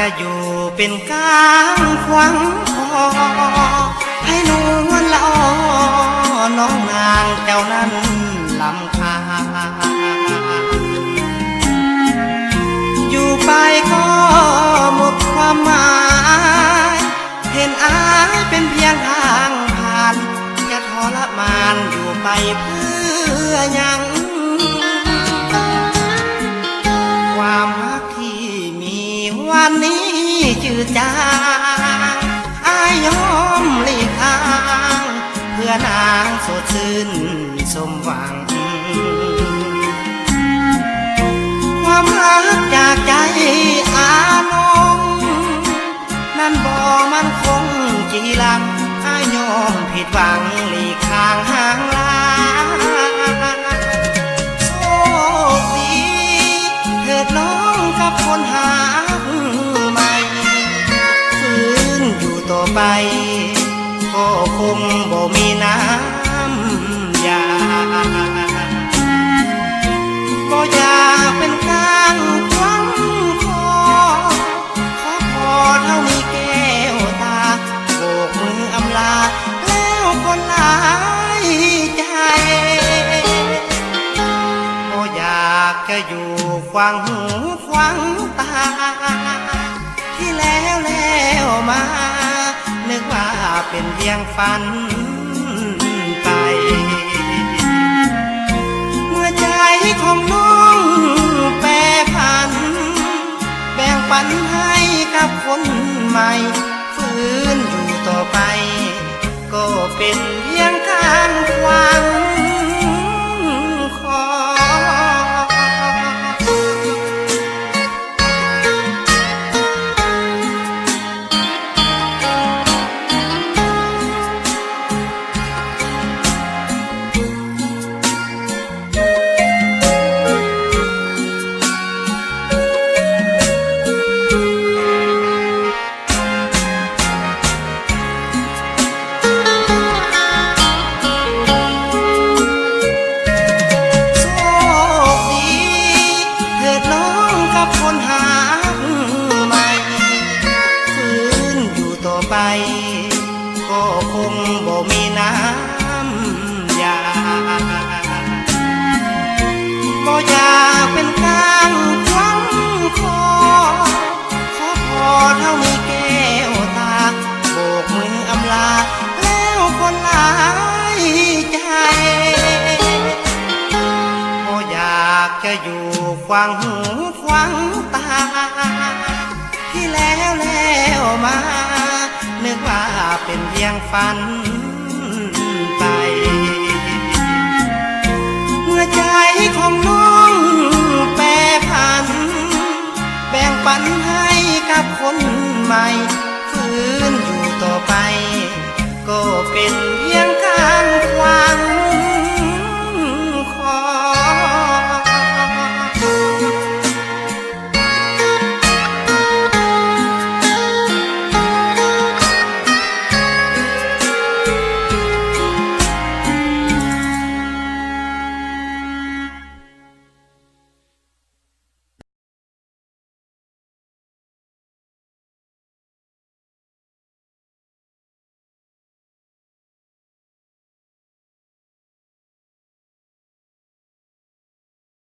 จะอยู่เป็นกลางขวางคอให้นวลละออน้องนางเจ้านั้นลำคาอยู่ไปก็หมดความหมายเห็นอายเป็นเพียงทางผ่านจะทรมานอยู่ไปเพื่อยังความรักที่มีวันนี้จืดจางอายยอมหลีกทางเพื่อนางสดชื่นสมหวังความรักจากใจอานงนั้นบ่มันคงจีรังอายยอมผิดหวังหลีกทางห่างลาโชคดีเถิดน้องกับคนหาใหม่ฝืนอยู่ต่อไปก็คงบ่มีน้ำยาบ่อยากเป็นกลางขวางคอขอพอเท่ามีแก้วตาโบกมืออำลาแล้วคนหลายใจบ่อยากจะอยู่ขวางหูขวางตาที่แล้วมานึกว่าเป็นเพียงฝันไปเมื่อใจของน้องแปรผันแบ่งปันให้กับคนใหม่ฝืนอยู่ต่อไปก็เป็นเพียงข้างขวางคอก็คงบ่มีน้ำยาบ่อยากเป็นกลางขวางคอขอพอเท่ามีแก้วตาโบกมืออำลาแล้วคนหลายใจบ่อยากจะอยู่ขวางหูขวางตาที่แล้วมานึกว่าเป็นเพียงฝันไปเมื่อใจของน้องแปรผันแบ่งปันให้กับคนใหม่ฝืนอยู่ต่อไปก็เป็นเพียงการ